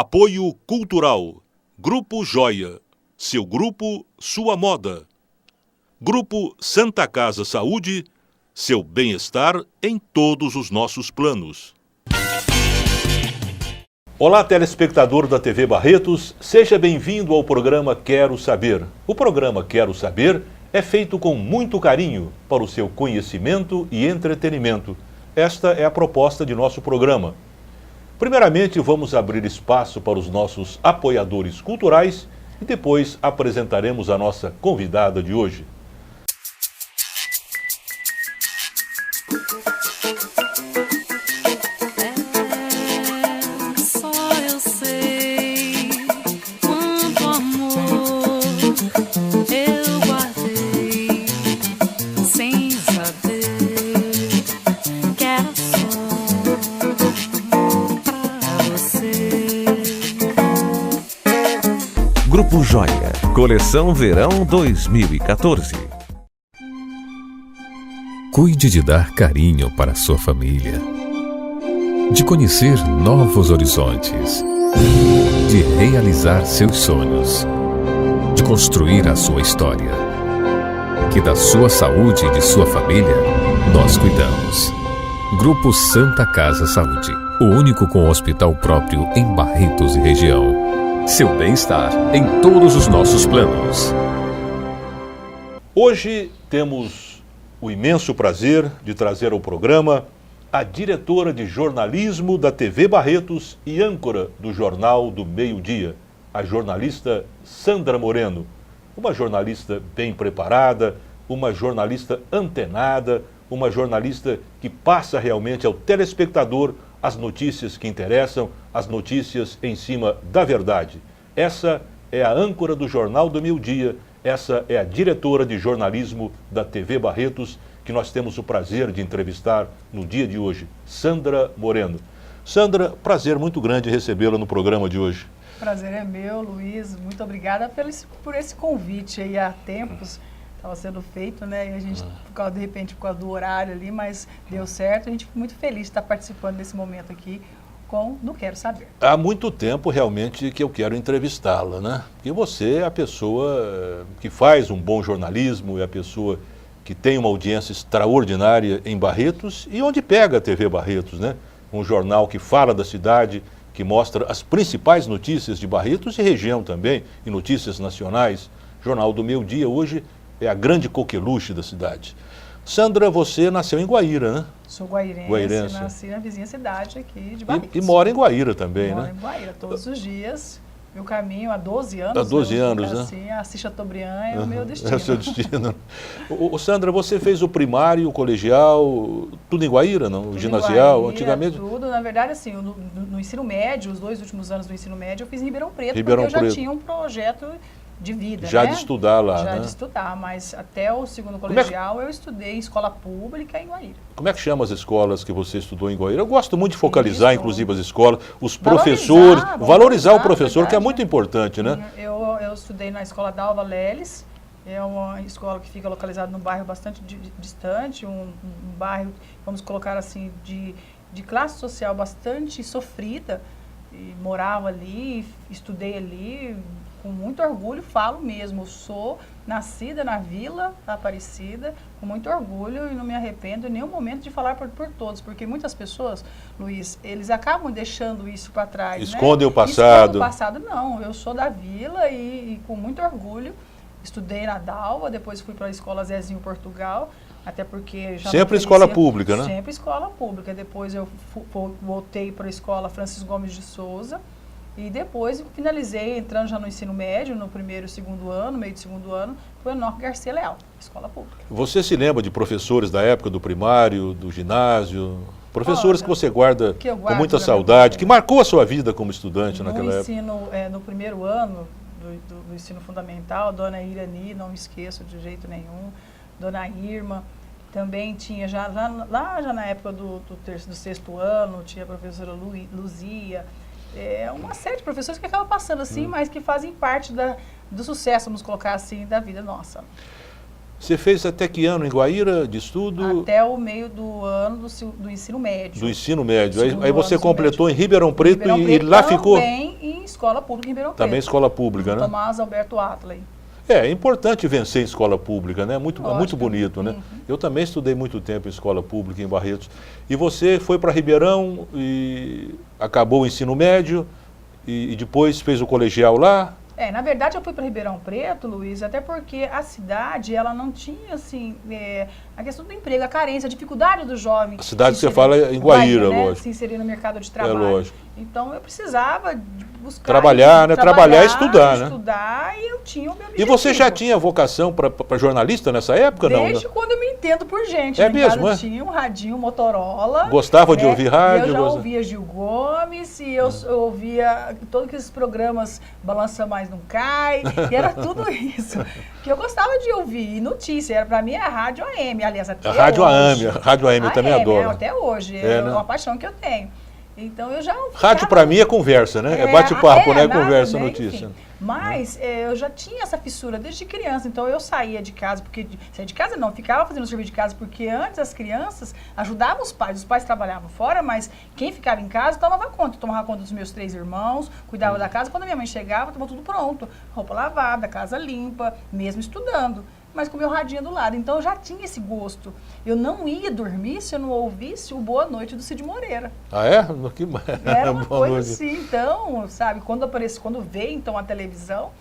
Apoio Cultural. Grupo Joia. Seu grupo, sua moda. Grupo Santa Casa Saúde. Seu bem-estar em todos os nossos planos. Olá, telespectador da TV Barretos. Seja bem-vindo ao programa Quero Saber. O programa Quero Saber é feito com muito carinho para o seu conhecimento e entretenimento. Esta é a proposta de nosso programa. Primeiramente, vamos abrir espaço para os nossos apoiadores culturais e depois apresentaremos a nossa convidada de hoje. Grupo Joia, Coleção Verão 2014. Cuide de dar carinho para sua família, de conhecer novos horizontes, de realizar seus sonhos, de construir a sua história. Que da sua saúde e de sua família, nós cuidamos. Grupo Santa Casa Saúde, o único com hospital próprio em Barretos e região. Seu bem-estar em todos os nossos planos. Hoje temos o imenso prazer de trazer ao programa a diretora de jornalismo da TV Barretos e âncora do Jornal do Meio-Dia, a jornalista Sandra Moreno. Uma jornalista bem preparada, uma jornalista antenada, uma jornalista que passa realmente ao telespectador as notícias que interessam, as notícias em cima da verdade. Essa é a âncora do Jornal do Meio-Dia, essa é a diretora de jornalismo da TV Barretos, que nós temos o prazer de entrevistar no dia de hoje, Sandra Moreno. Sandra, prazer muito grande recebê-la no programa de hoje. Prazer é meu, Luiz. Muito obrigada por esse convite aí há tempos. Estava sendo feito, né? E a gente, de repente, por causa do horário ali, mas deu certo. A gente fica muito feliz de estar participando desse momento aqui do Quero Saber. Há muito tempo, realmente, que eu quero entrevistá-la, né? Porque você é a pessoa que faz um bom jornalismo, é a pessoa que tem uma audiência extraordinária em Barretos e onde pega a TV Barretos, né? Um jornal que fala da cidade, que mostra as principais notícias de Barretos e região também, e notícias nacionais. Jornal do Meio-Dia hoje é a grande coqueluche da cidade. Sandra, você nasceu em Guaíra, né? Sou guairense, nasci na vizinha cidade aqui de Barretos. E mora em Guaíra também, moro né? Moro em Guaíra, todos os dias. Meu caminho há 12 anos. Há 12 anos, né? Assim, a Chateaubriand é o meu destino. É o seu destino. Sandra, você fez o primário, o colegial, tudo em Guaíra, não? O ginasial, Guaíra, antigamente? Tudo, na verdade, assim, no ensino médio, os 2 últimos anos do ensino médio, eu fiz em Ribeirão Preto, porque eu já tinha um projeto de vida, já, né? De estudar lá, já, né? De estudar, mas até o segundo colegial eu estudei em escola pública em Guaíra. Como é que chama as escolas que você estudou em Guaíra? Eu gosto muito de focalizar, inclusive, as escolas, os professores, valorizar o professor, que é muito importante, né? Eu estudei na escola Dalva Leles, é uma escola que fica localizada num bairro bastante distante, um bairro, vamos colocar assim, de classe social bastante sofrida, e morava ali, estudei ali, com muito orgulho, falo mesmo, eu sou nascida na Vila Aparecida, com muito orgulho e não me arrependo em nenhum momento de falar por todos, porque muitas pessoas, Luiz, eles acabam deixando isso para trás, escondem, né? O passado. Escondem o passado, não, eu sou da Vila e com muito orgulho, estudei na Dalva, depois fui para a escola Zezinho Portugal, até porque já sempre escola pública, né? Sempre escola pública, depois eu voltei para a escola Francis Gomes de Souza, e depois finalizei entrando já no ensino médio, no primeiro e segundo ano, meio do segundo ano, foi o Enoque Garcia Leal, escola pública. Você se lembra de professores da época do primário, do ginásio? Professores que você guarda com muita saudade, que marcou a sua vida como estudante naquela época? No primeiro ano do ensino fundamental, Dona Irani, não me esqueço de jeito nenhum, Dona Irma, também tinha já na época do sexto ano, tinha a professora Luzia, uma série de professores que acabam passando assim, mas que fazem parte do sucesso, vamos colocar assim, da vida nossa. Você fez até que ano em Guaíra de estudo? Até o meio do ano do ensino médio. Do ensino médio. Segundo Aí você ano, completou em Ribeirão Preto, Ribeirão e Preto lá ficou? Também em escola pública em Ribeirão Preto. Também escola pública, né? Tomás Alberto Atley. É importante vencer em escola pública, né? Muito Lógico. bonito, né? Eu também estudei muito tempo em escola pública em Barretos. E você foi para Ribeirão e acabou o ensino médio e depois fez o colegial lá? Na verdade eu fui para Ribeirão Preto, Luiz, até porque a cidade, ela não tinha, assim, a questão do emprego, a carência, a dificuldade do jovem. A cidade que você fala é em Guaíra, né? lógico. Se inserir no mercado de trabalho. lógico. Então eu precisava de buscar... Trabalhar, né? Trabalhar e estudar, né? Estudar, e eu tinha o meu E objetivo. você já tinha vocação para jornalista nessa época, não? Desde quando eu me entendo por gente. É Lá em mesmo, casa é? tinha um radinho Motorola. Gostava de ouvir rádio? Eu já ouvia Gil Gomes, e eu ouvia todos aqueles programas Balança Mais Não Cai, e era tudo isso. Que eu gostava de ouvir. E notícia, para mim era rádio AM, aliás, até A rádio hoje. Rádio AM, eu também adoro. Até hoje, É, é né? uma paixão que eu tenho. Então eu já... Rádio para mim é conversa, né? É bate-papo, né? Conversa, né? notícia. Enfim. Mas eu já tinha essa fissura desde criança, então eu saía de casa, saía de casa não, ficava fazendo serviço de casa, porque antes as crianças ajudavam os pais trabalhavam fora, mas quem ficava em casa tomava conta dos meus 3 irmãos, cuidava da casa, quando minha mãe chegava, estava tudo pronto, roupa lavada, casa limpa, mesmo estudando, mas com o meu radinho do lado, então eu já tinha esse gosto. Eu não ia dormir se eu não ouvisse o Boa Noite do Cid Moreira. Ah, é? Que... Era uma Boa coisa noite. assim, então, sabe, quando veio então a televisão,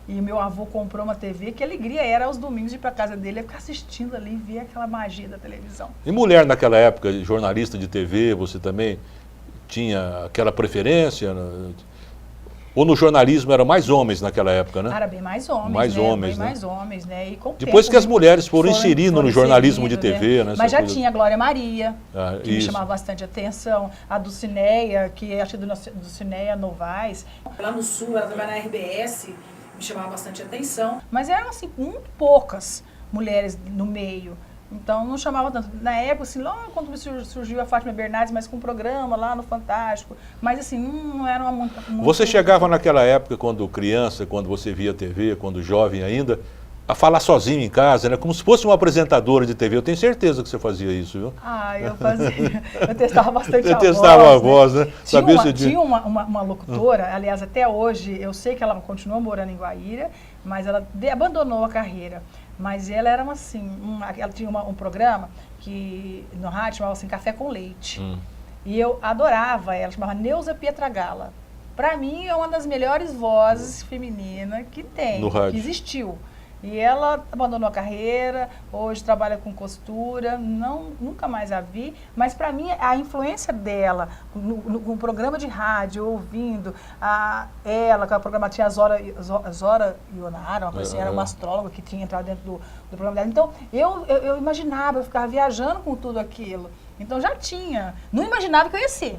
e meu avô comprou uma TV, que alegria era aos domingos ir para casa dele, ficar assistindo ali, ver aquela magia da televisão. E mulher naquela época, jornalista de TV, você também tinha aquela preferência? Ou no jornalismo eram mais homens naquela época, né? Era bem mais homens, Mais né? homens, bem né? mais homens, né? E com o Depois tempo, que as mulheres foram inserindo foram no jornalismo de inserindo, TV, né? Mas já essa coisa. tinha a Glória Maria, que me isso. chamava bastante atenção, a Dulcineia, que acho que Dulcineia Novaes. Lá no Sul, ela trabalhava na RBS, me chamava bastante atenção. Mas eram, assim, muito poucas mulheres no meio. Então não chamava tanto. Na época, assim, logo quando surgiu a Fátima Bernardes, mas com um programa lá no Fantástico. Mas assim, não era uma muito... Você chegava naquela época, quando criança, quando você via TV, quando jovem ainda, a falar sozinho em casa, né? Como se fosse uma apresentadora de TV. Eu tenho certeza que você fazia isso, viu? Eu fazia. Eu testava bastante a voz. Você testava a voz, né? Tinha uma locutora, aliás, até hoje, eu sei que ela continua morando em Guaíra, mas ela abandonou a carreira. Mas ela era ela tinha um programa que no rádio chamava assim Café com Leite. E eu adorava ela, chamava Neuza Pietragala. Para mim é uma das melhores vozes femininas que tem, no rádio. que existiu. E ela abandonou a carreira, hoje trabalha com costura, nunca mais a vi, mas para mim a influência dela no programa de rádio, ouvindo ela, que o programa tinha a Zora Ionara, uma coisa assim, era uma astróloga que tinha entrado dentro do programa dela. Então eu imaginava, eu ficava viajando com tudo aquilo. Então já tinha, não imaginava que eu ia ser,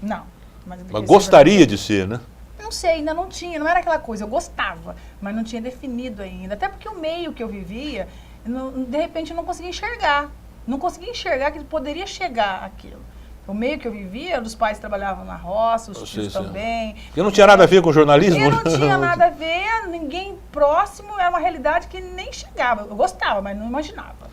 não. Mas gostaria de ser, né? Não sei, ainda não tinha, não era aquela coisa, eu gostava, mas não tinha definido ainda. Até porque o meio que eu vivia, de repente eu não conseguia enxergar. Não conseguia enxergar que poderia chegar aquilo. O meio que eu vivia, os pais trabalhavam na roça, os tios também. Eu não tinha nada a ver com jornalismo? Eu não tinha nada a ver, ninguém próximo, era uma realidade que nem chegava. Eu gostava, mas não imaginava.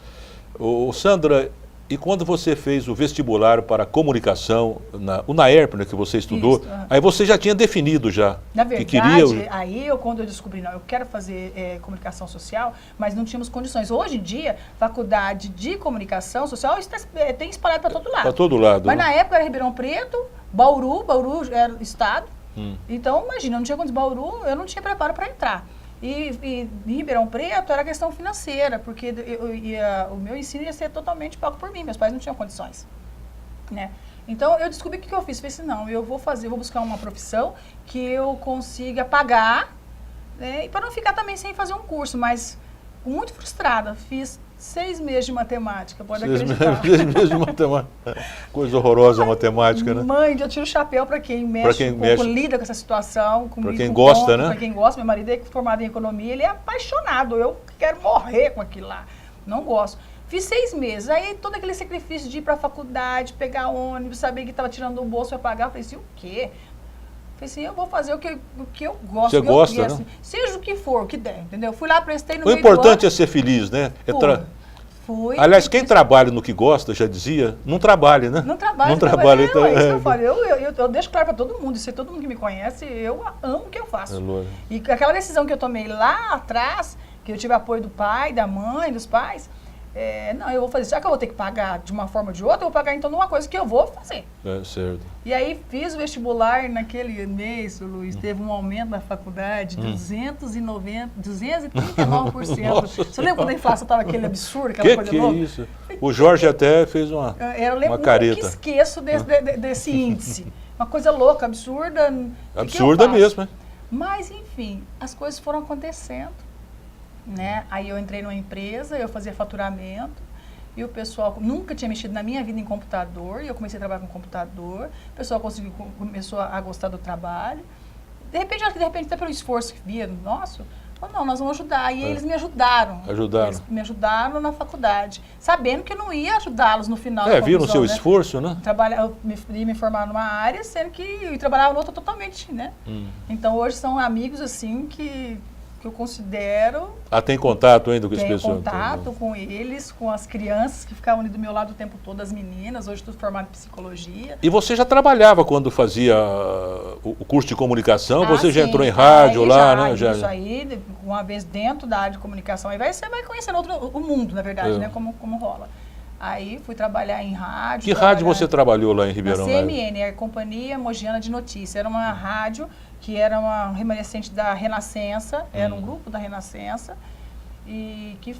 Sandra, e quando você fez o vestibular para comunicação, o UNAERP, né, que você estudou, aí você já tinha definido já. Na verdade, que queria... aí quando eu descobri, eu quero fazer comunicação social, mas não tínhamos condições. Hoje em dia, faculdade de comunicação social tem espalhado para todo lado. Para todo lado. Mas né? na época era Ribeirão Preto, Bauru era estado. Então, imagina, eu não tinha quantos Bauru, eu não tinha preparo para entrar. E em Ribeirão Preto era questão financeira, porque o meu ensino ia ser totalmente pago por mim, meus pais não tinham condições, né? Então eu descobri o que eu fiz, falei assim, não, eu vou buscar uma profissão que eu consiga pagar, né? E para não ficar também sem fazer um curso, mas muito frustrada, fiz 6 meses de matemática, pode acreditar. 6 meses de matemática. Coisa horrorosa a matemática, né? Mãe, eu tiro o chapéu para quem mexe, lida com essa situação. Para quem gosta, né? Para quem gosta. Meu marido é formado em economia, ele é apaixonado. Eu quero morrer com aquilo lá. Não gosto. Fiz 6 meses. Aí todo aquele sacrifício de ir para a faculdade, pegar ônibus, saber que estava tirando do bolso para pagar. Eu falei assim, o quê? Falei assim, eu vou fazer o que eu gosto. Você o que gosta, eu quero, né? assim, seja o que for, o que der, entendeu? Fui lá, prestei no O meio importante do é ser feliz, né? Fui. Aliás, quem trabalha no que gosta, já dizia, não trabalha, né? Não trabalho, não trabalha. Então, Então, é isso que eu falo. Eu deixo claro para todo mundo, isso aí, todo mundo que me conhece, eu amo o que eu faço. E aquela decisão que eu tomei lá atrás, que eu tive apoio do pai, da mãe, dos pais, não, eu vou fazer, já que eu vou ter que pagar de uma forma ou de outra, eu vou pagar então numa coisa que eu vou fazer. Certo. E aí fiz o vestibular naquele mês, Luiz, teve um aumento na faculdade de 239%. Você lembra quando a inflação estava aquele absurdo, aquela coisa louca? Que isso? O Jorge até fez uma careta. Eu nunca esqueço desse índice. Uma coisa louca, absurda. Absurda mesmo, né? Mas, enfim, as coisas foram acontecendo. Né? Aí eu entrei numa empresa, eu fazia faturamento, e o pessoal nunca tinha mexido na minha vida em computador, e eu comecei a trabalhar com computador, o pessoal começou a gostar do trabalho. De repente, até pelo esforço que via nosso, não, nós vamos ajudar. E eles me ajudaram. Eles me ajudaram na faculdade, sabendo que eu não ia ajudá-los no final da viram o seu esforço, né? Eu me formar numa área, sendo que eu trabalhava em outra totalmente, né? Então, hoje são amigos, assim, que eu considero... Tem contato ainda com esse pessoal? Tenho contato com eles, com as crianças que ficavam ali do meu lado o tempo todo, as meninas. Hoje estou formada em psicologia. E você já trabalhava quando fazia o curso de comunicação? Você já entrou em rádio lá, né? Isso aí, uma vez dentro da área de comunicação, aí você vai conhecendo o mundo, na verdade, né? Como rola. Aí fui trabalhar em rádio. Que rádio você trabalhou lá em Ribeirão? Na CMN, a Companhia Mogiana de Notícia. Era uma rádio que era uma remanescente da Renascença, era um grupo da Renascença, e que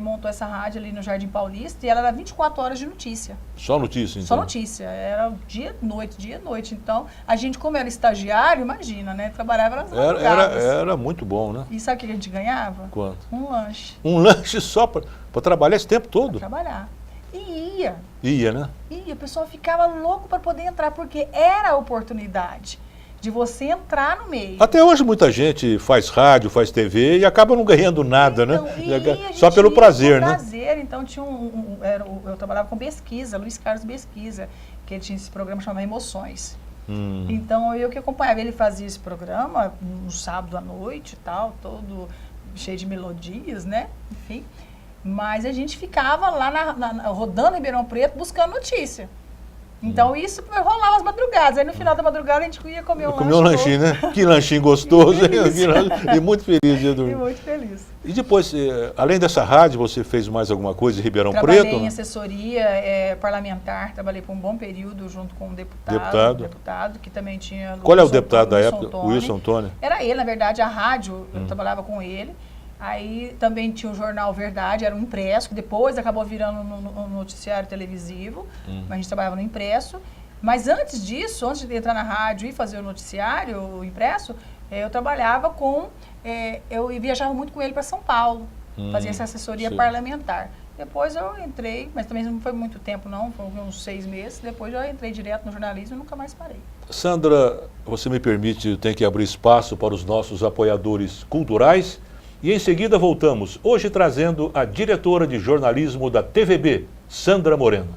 montou essa rádio ali no Jardim Paulista, e ela era 24 horas de notícia. Só notícia, então? Só notícia, era dia e noite. Então, a gente, como era estagiário, imagina, né? Trabalhava nas madrugadas. Era muito bom, né? E sabe o que a gente ganhava? Quanto? Um lanche. Um lanche só para trabalhar esse tempo todo? Para trabalhar. E ia. Ia, né? Ia, o pessoal ficava louco para poder entrar, porque era a oportunidade de você entrar no meio. Até hoje muita gente faz rádio, faz TV e acaba não ganhando nada, então, né? Só pelo prazer, né? Prazer. Então tinha eu trabalhava com Pesquisa, Luiz Carlos Pesquisa, que ele tinha esse programa chamado Emoções. Então eu que acompanhava, ele fazia esse programa no sábado à noite e tal, todo cheio de melodias, né? Enfim. Mas a gente ficava lá rodando Ribeirão Preto buscando notícia. Então isso rolava as madrugadas. Aí no final da madrugada a gente ia comer um lanche. Comer um lanchinho, né? Que lanchinho gostoso. E muito feliz. E muito feliz. E depois, além dessa rádio, você fez mais alguma coisa em Ribeirão Preto? Trabalhei em assessoria parlamentar, trabalhei por um bom período junto com um deputado que também tinha... Qual é o deputado da época? O Wilson Tônia. Era ele, na verdade, a rádio, eu trabalhava com ele. Aí também tinha o jornal Verdade, era um impresso, que depois acabou virando um noticiário televisivo, mas a gente trabalhava no impresso. Mas antes disso, antes de entrar na rádio e fazer o noticiário, o impresso, eu trabalhava eu viajava muito com ele para São Paulo, fazia essa assessoria parlamentar. Depois eu entrei, mas também não foi muito tempo não, foi uns 6 meses, depois eu entrei direto no jornalismo e nunca mais parei. Sandra, você me permite, eu tenho que abrir espaço para os nossos apoiadores culturais. E em seguida voltamos, hoje trazendo a diretora de jornalismo da TVB, Sandra Moreno.